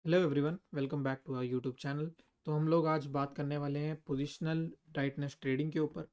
Hello everyone, welcome back to our YouTube channel. तो हम लोग आज बात करने वाले हैं पोजिशनल टाइटनेस ट्रेडिंग के ऊपर।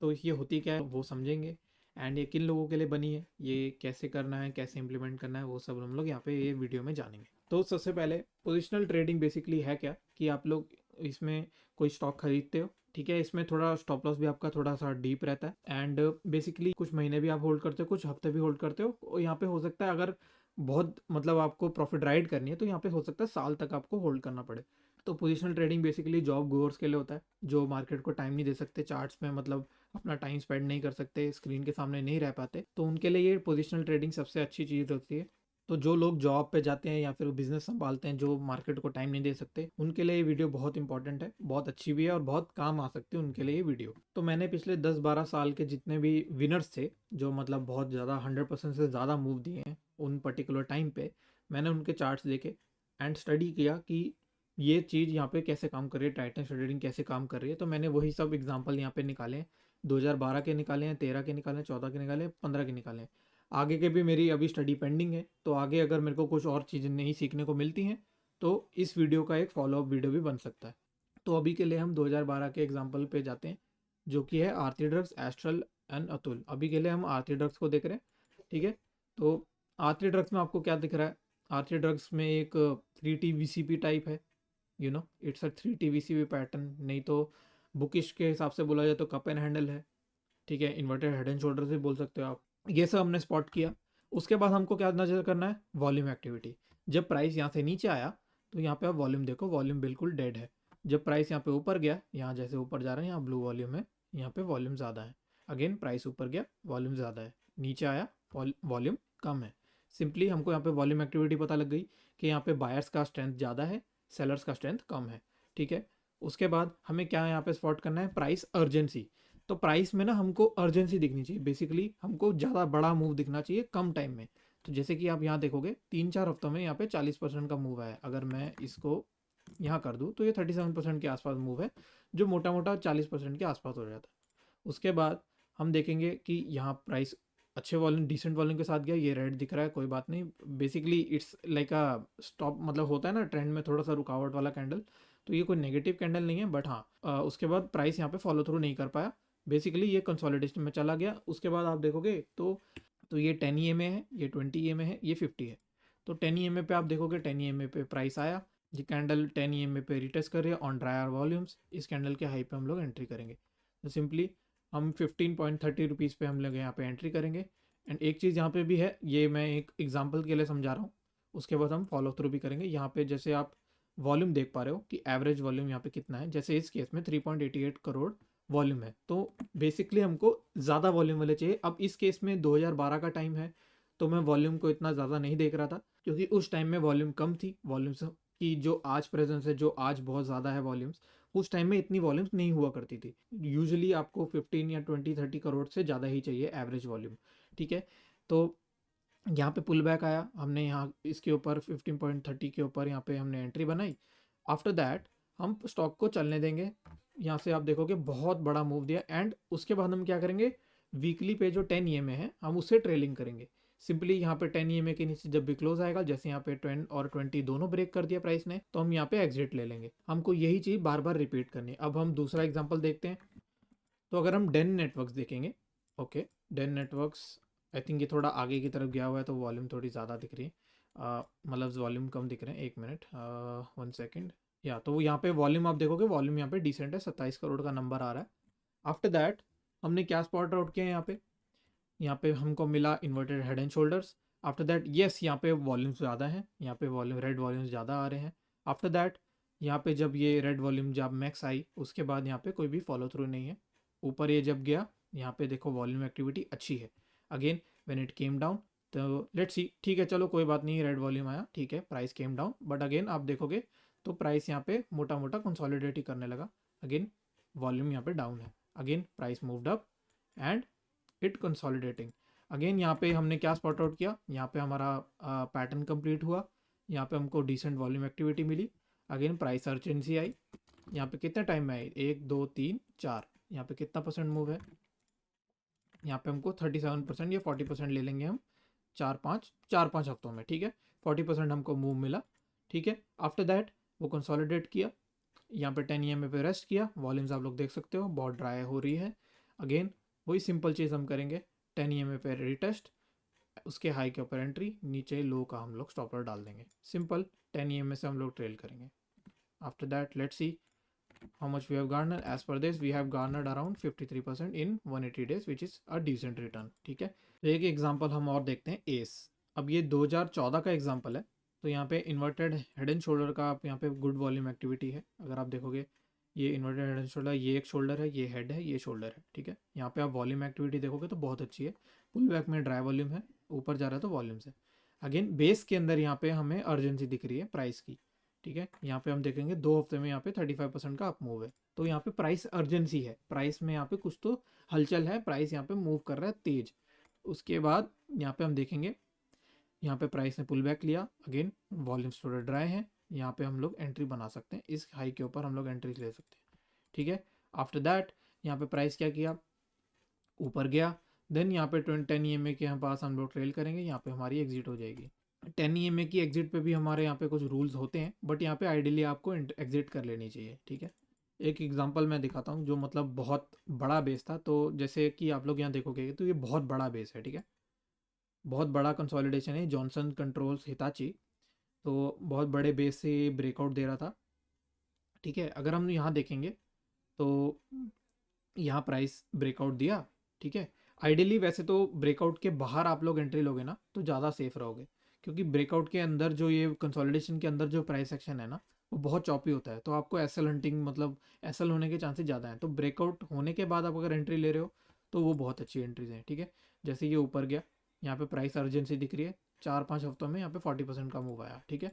तो ये होती क्या है वो समझेंगे, एंड ये किन लोगों के लिए बनी है, ये कैसे करना है, कैसे इंप्लीमेंट करना है, वो सब हम लोग यहाँ पे ये वीडियो में जानेंगे। तो सबसे पहले पोजिशनल ट्रेडिंग बेसिकली है क्या कि आप लोग इसमें कोई स्टॉक खरीदते हो, ठीक है। इसमें थोड़ा स्टॉप लॉस भी आपका थोड़ा सा डीप रहता है, एंड बेसिकली कुछ महीने भी आप होल्ड करते हो, कुछ हफ्ते भी होल्ड करते हो। और यहाँ पे हो सकता है अगर बहुत मतलब आपको प्रॉफिट राइड करनी है तो यहाँ पे हो सकता है साल तक आपको होल्ड करना पड़े। तो positional trading basically job goers के लिए होता है, जो मार्केट को टाइम नहीं दे सकते चार्ट्स में, मतलब अपना टाइम स्पेंड नहीं कर सकते, स्क्रीन के सामने नहीं रह पाते, तो उनके लिए ये पोजिशनल ट्रेडिंग सबसे अच्छी चीज़ होती है। तो जो लोग जॉब पे जाते हैं या फिर बिजनेस संभालते हैं, जो मार्केट को टाइम नहीं दे सकते, उनके लिए ये वीडियो बहुत इंपॉर्टेंट है, बहुत अच्छी भी है और बहुत काम आ सकती है उनके लिए ये वीडियो। तो मैंने पिछले 10-12 साल के जितने भी विनर्स थे, जो मतलब बहुत ज़्यादा 100% से ज़्यादा मूव दिए हैं उन पर्टिकुलर टाइम पे, मैंने उनके चार्ट्स देखे एंड स्टडी किया कि ये चीज़ यहाँ पे कैसे काम कर रही है, टाइटन ट्रेडिंग कैसे काम कर रही है। तो मैंने वही सब एग्जांपल यहाँ पे निकाले हैं। 2012 के निकाले हैं, 13 के निकाले हैं, 14 के निकाले हैं, 15 के निकाले हैं। आगे के भी मेरी अभी स्टडी पेंडिंग है, तो आगे अगर मेरे को कुछ और चीज़ें नहीं सीखने को मिलती हैं तो इस वीडियो का एक फॉलोअप वीडियो भी बन सकता है। तो अभी के लिए हम 2012 के एग्जाम्पल पे जाते हैं, जो कि है आरती ड्रग्स, एस्ट्रल एंड अतुल। अभी के लिए हम आरती ड्रग्स को देख रहे हैं, ठीक है। तो आरती ड्रग्स में आपको क्या दिख रहा है? आरती ड्रग्स में एक 3T VCP टाइप है, it's a 3T VCP pattern, नहीं तो बुकिश के हिसाब से बोला जाए तो कप एंड हैंडल है, ठीक है। इन्वर्टेड हेड एंड शोल्डर से बोल सकते हो आप। ये सब हमने स्पॉट किया। उसके बाद हमको क्या नजर करना है? Volume activity. जब प्राइस यहाँ से नीचे आया तो यहाँ पे आप वॉल्यूम देखो, वॉल्यूम बिल्कुल डेड है। जब प्राइस यहाँ पे ऊपर गया, यहाँ जैसे ऊपर जा रहे हैं, यहाँ ब्लू वॉल्यूम है, यहाँ पे वॉल्यूम ज़्यादा है। अगेन प्राइस ऊपर गया, वॉल्यूम ज़्यादा है, नीचे आया, वॉल्यूम कम है। सिंपली हमको यहाँ पे वॉल्यूम एक्टिविटी पता लग गई कि यहाँ पे बायर्स का स्ट्रेंथ ज़्यादा है, सेलर्स का स्ट्रेंथ कम है, ठीक है। उसके बाद हमें क्या यहाँ पे स्पॉट करना है? Price urgency. तो प्राइस में ना हमको अर्जेंसी दिखनी चाहिए, बेसिकली हमको ज़्यादा बड़ा मूव दिखना चाहिए कम टाइम में। तो जैसे कि आप यहाँ देखोगे 3-4 हफ्तों में यहाँ पे 40% का मूव आया। अगर मैं इसको यहाँ कर दूँ तो ये 37% के आसपास मूव है, जो मोटा मोटा 40% के आसपास हो जाता है। उसके बाद हम देखेंगे कि यहाँ प्राइस अच्छे वॉल्यूम, डिसेंट वॉल्यूम के साथ गया, ये रेड दिख रहा है, कोई बात नहीं। Basically it's like a stop, मतलब होता है ना ट्रेंड में थोड़ा सा रुकावट वाला कैंडल, तो ये कोई नेगेटिव कैंडल नहीं है, बट हाँ उसके बाद प्राइस यहाँ पे फॉलो थ्रू नहीं कर पाया, बेसिकली ये कंसोलिडेशन में चला गया। उसके बाद आप देखोगे तो ये 10 EMA है, ये 20 EMA है, ये 50 है। तो 10 EMA पे आप देखोगे, 10 EMA पे प्राइस आया, ये कैंडल 10 EMA पे रिटेस्ट कर रही है ऑन ड्रायर वॉल्यूम्स। इस कैंडल के हाई पे हम लोग एंट्री करेंगे। तो सिंपली हम 15.30 रुपीज़ पे हम लोग यहाँ पे एंट्री करेंगे। एंड एक चीज़ यहाँ पे भी है, ये मैं एक एग्जांपल के लिए समझा रहा हूँ, उसके बाद हम फॉलो थ्रू भी करेंगे। यहाँ पे जैसे आप वॉल्यूम देख पा रहे हो कि एवरेज वॉल्यूम यहाँ पे कितना है, जैसे इस केस में 3.88 करोड़ वॉल्यूम है। तो बेसिकली हमको ज़्यादा वॉल्यूम वाले चाहिए। अब इस केस में 2012 का टाइम है, तो मैं वॉल्यूम को इतना ज़्यादा नहीं देख रहा था, क्योंकि उस टाइम में वॉल्यूम कम थी। वॉल्यूम्स की जो आज प्रेजेंस है, जो आज बहुत ज़्यादा है वॉल्यूम्स, उस टाइम में इतनी वॉल्यूम्स नहीं हुआ करती थी। यूजुअली आपको 15 या 20-30 करोड़ से ज़्यादा ही चाहिए एवरेज वॉल्यूम, ठीक है। तो यहाँ पे पुल बैक आया, हमने यहाँ इसके ऊपर 15.30 के ऊपर यहाँ पे हमने एंट्री बनाई। आफ्टर दैट हम स्टॉक को चलने देंगे। यहाँ से आप देखोगे बहुत बड़ा मूव दिया, एंड उसके बाद हम क्या करेंगे? वीकली पे जो 10 EMA है हम उससे ट्रेलिंग करेंगे। सिंपली यहाँ पे 10 EMA के नीचे जब भी क्लोज आएगा, जैसे यहाँ पे 10 और 20 दोनों ब्रेक कर दिया प्राइस ने, तो हम यहाँ पे एग्जिट ले लेंगे। हमको यही चीज़ बार बार रिपीट करनी है। अब हम दूसरा एग्जाम्पल देखते हैं। तो अगर हम डेन नेटवर्क्स देखेंगे, okay, Den Networks, I think ये थोड़ा आगे की तरफ गया हुआ है तो वॉल्यूम थोड़ी ज़्यादा दिख रही है, मतलब वॉल्यूम कम दिख रहे हैं। एक मिनट, 1 सेकेंड। या तो यहाँ पे वॉल्यूम आप देखोगे, वॉल्यूम यहाँ पे डिसेंट है, 27 करोड़ का नंबर आ रहा है। आफ्टर दैट हमने क्या स्पॉट आउट किया? यहाँ पे हमको मिला inverted head and shoulders. After that yes, यहाँ पे वॉल्यूम ज़्यादा है, यहाँ पे वॉल्यूम रेड वॉल्यूम ज़्यादा आ रहे हैं। आफ्टर दैट यहाँ पे जब ये रेड वॉल्यूम जब मैक्स आई, उसके बाद यहाँ पे कोई भी फॉलो थ्रू नहीं है। ऊपर ये जब गया, यहाँ पे देखो वॉल्यूम एक्टिविटी अच्छी है। Again when it came down, तो लेट्स सी, ठीक है चलो कोई बात नहीं, रेड वॉल्यूम आया, ठीक है, price came down, but again आप देखोगे तो प्राइस यहाँ पे मोटा मोटा कंसोलिडेट ही करने लगा। अगेन वॉल्यूम यहाँ पे डाउन है, again price moved up and it consolidating. Again यहाँ पे हमने क्या स्पॉट आउट किया? यहाँ पे हमारा पैटर्न कंप्लीट हुआ, यहाँ पे हमको डिसेंट वॉल्यूम एक्टिविटी मिली। अगेन प्राइस अर्जेंसी आई, यहाँ पे कितने टाइम में आई? 1 2 3 4, यहाँ पे कितना परसेंट मूव है? यहाँ पे हमको 37% या 40% ले लेंगे हम, 4-5 हफ्तों में, ठीक है। 40% हमको मूव मिला, ठीक है। आफ्टर दैट वो कंसोलिडेट किया, यहाँ पे 10 EMA पे रेस्ट किया, वॉल्यूम्स आप लोग देख सकते हो बहुत ड्राई हो रही है। अगेन वही सिंपल चीज़ हम करेंगे, 10 EMA पे रीटेस्ट, उसके हाई के ऊपर एंट्री, नीचे लो का हम लोग स्टॉपर डाल देंगे, सिंपल। 10 EMA से हम लोग ट्रेल करेंगे। After that let's see how much we have garnered. As per this we have garnered around 53% in 180 days which is a decent return, ठीक है। तो एक एग्जांपल हम और देखते हैं एस। अब ये 2014 का एग्जांपल है। तो यहाँ पे इन्वर्टेड हेड एंड शोल्डर का आप यहाँ पे गुड वॉल्यूम एक्टिविटी है। अगर आप देखोगे ये इन्वर्टेड हेड एंड शोल्डर, ये एक शोल्डर है, ये हेड है, ये शोल्डर है, ठीक है। यहाँ पे आप वॉल्यूम एक्टिविटी देखोगे तो बहुत अच्छी है। पुल बैक में ड्राई वॉल्यूम है, ऊपर जा रहा है तो वॉल्यूम से। अगेन बेस के अंदर यहाँ पे हमें अर्जेंसी दिख रही है प्राइस की, ठीक है। यहाँ पे हम देखेंगे 2 हफ्ते में यहाँ पे 35% का अप मूव है। तो यहाँ पे प्राइस अर्जेंसी है, प्राइस में यहाँ पे कुछ तो हलचल है, प्राइस यहाँ पे मूव कर रहा है तेज। उसके बाद यहाँ पे हम देखेंगे, यहाँ पे प्राइस ने पुल बैक लिया, अगेन वॉल्यूम्स थोड़े ड्राई हैं, यहाँ पे हम लोग एंट्री बना सकते हैं, इस हाई के ऊपर हम लोग एंट्री ले सकते हैं, ठीक है। आफ्टर दैट यहाँ पे प्राइस क्या किया, ऊपर गया, देन यहाँ पे 10 EMA के पास हम लोग ट्रेल करेंगे, यहाँ पे हमारी एग्जिट हो जाएगी। 10 EMA की एग्जिट पे भी हमारे यहाँ पे कुछ रूल्स होते हैं, बट यहाँ पे आइडियली आपको एग्जिट कर लेनी चाहिए, ठीक है। एक एग्जांपल मैं दिखाता हूँ जो मतलब बहुत बड़ा बेस था। तो जैसे कि आप लोग यहाँ देखोगे तो ये बहुत बड़ा बेस है, ठीक है, बहुत बड़ा कंसोलिडेशन है, जॉनसन कंट्रोल्स हिताची। तो बहुत बड़े बेस से ब्रेकआउट दे रहा था, ठीक है। अगर हम यहाँ देखेंगे तो यहाँ प्राइस ब्रेकआउट दिया, ठीक है। आइडियली वैसे तो ब्रेकआउट के बाहर आप लोग एंट्री लोगे ना तो ज़्यादा सेफ रहोगे, क्योंकि ब्रेकआउट के अंदर जो ये कंसोलिडेशन के अंदर जो प्राइस एक्शन है ना वो बहुत चॉपी होता है। तो आपको एसएल हंटिंग मतलब एसएल होने के चांसेस ज़्यादा हैं। तो ब्रेकआउट होने के बाद आप अगर एंट्री ले रहे हो तो वो बहुत अच्छी एंट्रीज हैं, ठीक है। जैसे ये ऊपर गया, यहाँ पे प्राइस अर्जेंसी दिख रही है, 4-5 हफ्तों में यहाँ पे 40% का मूव आया, ठीक है।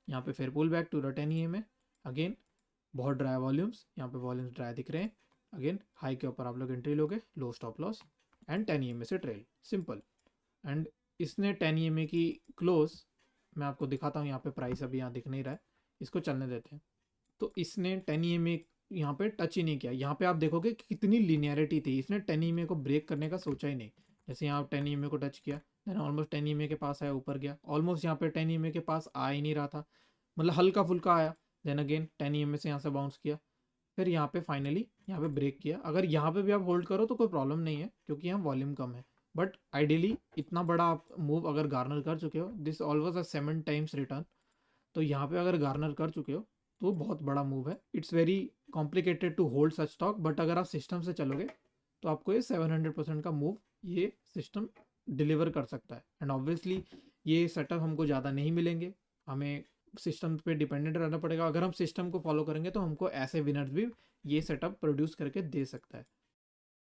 यहाँ पे फिर pull back to the 10 EMA, again बहुत ड्राई वॉल्यूम्स, यहाँ पे वॉल्यूम्स ड्राई दिख रहे हैं। अगेन हाई के ऊपर आप लोग एंट्री लोगे, लो स्टॉप लॉस एंड 10 EMA से ट्रेल, सिंपल। एंड इसने 10 EMA की क्लोज, मैं आपको दिखाता हूँ, यहाँ पे प्राइस अभी यहाँ दिख नहीं रहा है, इसको चलने देते हैं। तो इसने 10 EMA यहाँ पे टच ही नहीं किया। यहाँ पे आप देखोगे कि कितनी लिनियरिटी थी, इसने 10 EMA को ब्रेक करने का सोचा ही नहीं। जैसे यहाँ 10 EMA को टच किया, देन ऑलमोस्ट 10 EMA के पास आया, ऊपर गया, ऑलमोस्ट यहाँ पे 10 EMA के पास आ ही नहीं रहा था, मतलब हल्का फुल्का आया। देन अगेन 10 EMA से यहाँ से बाउंस किया, फिर यहाँ पे फाइनली यहाँ पे ब्रेक किया। अगर यहाँ पे भी आप होल्ड करो तो कोई प्रॉब्लम नहीं है, क्योंकि यहाँ वॉल्यूम कम है। बट आइडियली इतना बड़ा आप मूव अगर गार्नर कर चुके हो, this always a 7 times return, तो यहाँ पे अगर गार्नर कर चुके हो तो बहुत बड़ा मूव है। It's very complicated to hold such stock, but अगर आप सिस्टम से चलोगे तो आपको ये 700% का मूव ये सिस्टम डिलीवर कर सकता है। एंड ऑब्वियसली ये सेटअप हमको ज़्यादा नहीं मिलेंगे, हमें सिस्टम पे डिपेंडेंट रहना पड़ेगा। अगर हम सिस्टम को फॉलो करेंगे तो हमको ऐसे विनर्स भी ये सेटअप प्रोड्यूस करके दे सकता है।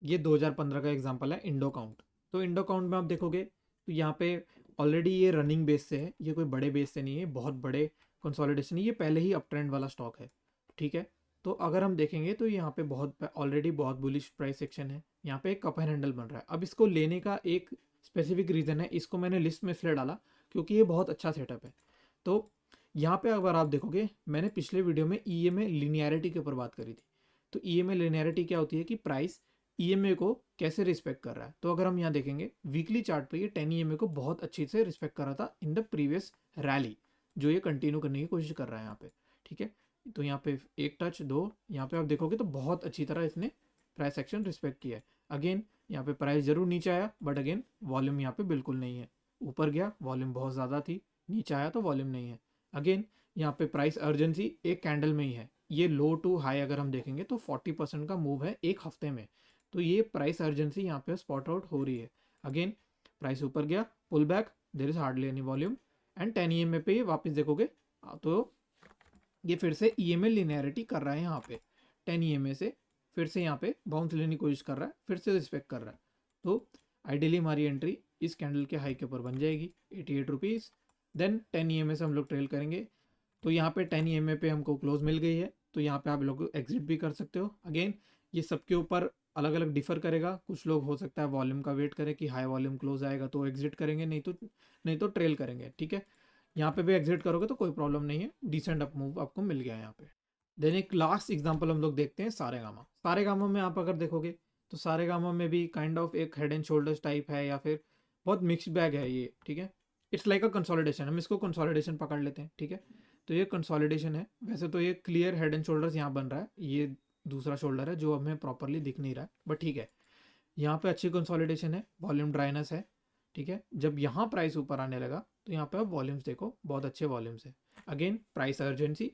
ये 2015 का एग्जांपल है इंडो काउंट। तो इंडो काउंट में आप देखोगे तो यहाँ पे ऑलरेडी ये रनिंग बेस से है, ये कोई बड़े बेस से नहीं है, बहुत बड़े कंसोलिडेशन है, ये पहले ही अप ट्रेंड वाला स्टॉक है, ठीक है। तो अगर हम देखेंगे तो यहाँ पे बहुत ऑलरेडी बहुत बुलिश प्राइस एक्शन है, यहाँ पे एक कप एंड हैंडल बन रहा है। अब इसको लेने का एक स्पेसिफिक रीज़न है, इसको मैंने लिस्ट में इसलिए डाला क्योंकि ये बहुत अच्छा सेटअप है। तो यहाँ पे अगर आप देखोगे, मैंने पिछले वीडियो में EMA लिनियरिटी के ऊपर बात करी थी। तो EMA लिनियरिटी क्या होती है कि प्राइस EMA को कैसे रिस्पेक्ट कर रहा है। तो अगर हम यहाँ देखेंगे वीकली चार्ट पे ये 10 EMA को बहुत अच्छी से रिस्पेक्ट कर रहा था इन द प्रीवियस रैली, जो ये कंटिन्यू करने की कोशिश कर रहा है यहाँ पे, ठीक है। तो यहाँ पे एक टच, दो, यहाँ पे आप देखोगे तो बहुत अच्छी तरह इसने प्राइस एक्शन रिस्पेक्ट किया है। अगेन यहाँ पे प्राइस जरूर नीचे आया, बट अगेन वॉल्यूम यहाँ पे बिल्कुल नहीं है, ऊपर गया वॉल्यूम बहुत ज़्यादा थी, नीचे आया तो वॉल्यूम नहीं है। अगेन यहाँ पे प्राइस अर्जेंसी एक कैंडल में ही है, ये लो टू हाई अगर हम देखेंगे तो 40% का मूव है एक हफ्ते में। तो ये प्राइस अर्जेंसी यहाँ पे स्पॉट आउट हो रही है। अगेन प्राइस ऊपर गया, pull back, there is hardly any volume, and 10 EMA पे वापस देखोगे तो ये फिर से EMA लिनियरिटी कर रहा है, यहाँ पे 10 EMA से फिर से यहाँ पे बाउंस लेने की कोशिश कर रहा है, फिर से रिस्पेक्ट कर रहा है। तो आइडियली हमारी एंट्री इस कैंडल के हाई के ऊपर बन जाएगी 88 रुपीज़। देन 10 EMA से हम लोग ट्रेल करेंगे। तो यहाँ पे 10 EMA पे हमको क्लोज मिल गई है, तो यहाँ पे आप लोग एग्जिट भी कर सकते हो। अगेन ये सबके ऊपर अलग अलग डिफर करेगा, कुछ लोग हो सकता है वॉल्यूम का वेट करें कि हाई वॉल्यूम क्लोज आएगा तो एग्जिट करेंगे, नहीं तो ट्रेल करेंगे, ठीक है। यहाँ पे भी एग्जिट करोगे तो कोई प्रॉब्लम नहीं है, डिसेंट अप मूव आपको मिल गया यहाँ पे। देन एक लास्ट एग्जांपल हम लोग देखते हैं सारेगामा। सारेगामा में आप अगर देखोगे तो सारेगामा में भी काइंड ऑफ एक हेड एंड शोल्डर्स टाइप है, या फिर बहुत मिक्स बैग है ये, ठीक है। इट्स लाइक अ कंसोलिडेशन, हम इसको कंसोलिडेशन पकड़ लेते हैं, ठीक है। तो ये कंसोलिडेशन है। वैसे तो ये क्लियर हेड एंड शोल्डर्स यहाँ बन रहा है, ये दूसरा शोल्डर है जो हमें प्रॉपरली दिख नहीं रहा है, बट ठीक है। यहाँ पे अच्छी कंसोलिडेशन है, वॉल्यूम ड्राइनेस है, ठीक है। जब यहाँ प्राइस ऊपर आने लगा तो यहाँ पे आप वॉल्यूम्स देखो, बहुत अच्छे वॉल्यूम्स है। अगेन प्राइस अर्जेंसी,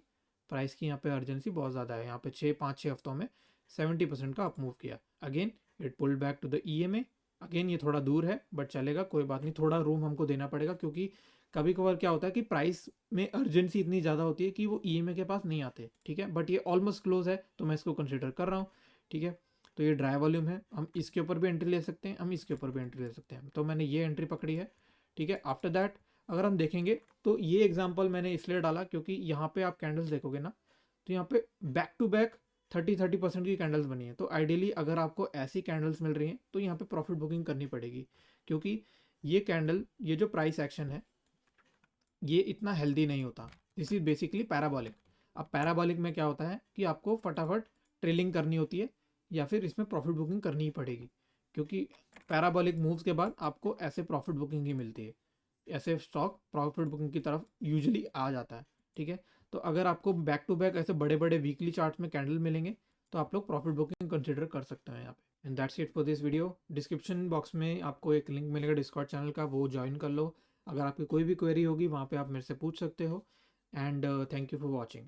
प्राइस की यहाँ पे अर्जेंसी बहुत ज़्यादा है। यहाँ पे 5-6 हफ्तों में 70% का अप मूव किया। Again it pulled back to the EMA। Again ये थोड़ा दूर है बट चलेगा, कोई बात नहीं, थोड़ा रूम हमको देना पड़ेगा, क्योंकि कभी कभार क्या होता है कि प्राइस में अर्जेंसी इतनी ज़्यादा होती है कि वो EMA के पास नहीं आते, ठीक है। बट ये ऑलमोस्ट क्लोज है तो मैं इसको कंसिडर कर रहा हूँ, ठीक है। तो ये ड्राई वॉल्यूम है, हम इसके ऊपर भी एंट्री ले सकते हैं, हम इसके ऊपर भी एंट्री ले सकते हैं, तो मैंने ये एंट्री पकड़ी है, ठीक है। आफ्टर दैट अगर हम देखेंगे तो ये एग्जांपल मैंने इसलिए डाला क्योंकि यहाँ पे आप कैंडल्स देखोगे ना, तो यहाँ पे बैक टू बैक 30% की कैंडल्स बनी है। तो आइडियली अगर आपको ऐसी कैंडल्स मिल रही हैं तो यहाँ पे प्रॉफिट बुकिंग करनी पड़ेगी, क्योंकि ये कैंडल, ये जो प्राइस एक्शन है ये इतना हेल्दी नहीं होता। This is basically parabolic. अब पैराबॉलिक में क्या होता है कि आपको फटाफट ट्रेलिंग करनी होती है या फिर इसमें प्रॉफिट बुकिंग करनी ही पड़ेगी, क्योंकि पैराबॉलिक मूव्स के बाद आपको ऐसे प्रॉफिट बुकिंग ही मिलती है, ऐसे स्टॉक प्रॉफिट बुकिंग की तरफ यूजुअली आ जाता है, ठीक है। तो अगर आपको बैक टू बैक ऐसे बड़े बड़े वीकली चार्ट्स में कैंडल मिलेंगे तो आप लोग प्रॉफिट बुकिंग कंसिडर कर सकते हैं यहाँ पे। And that's it for this video. Description box में आपको एक लिंक मिलेगा डिस्कॉर्ड चैनल का, वो ज्वाइन कर लो। अगर आपकी कोई भी क्वेरी होगी वहाँ पे आप मेरे से पूछ सकते हो। And thank you for watching.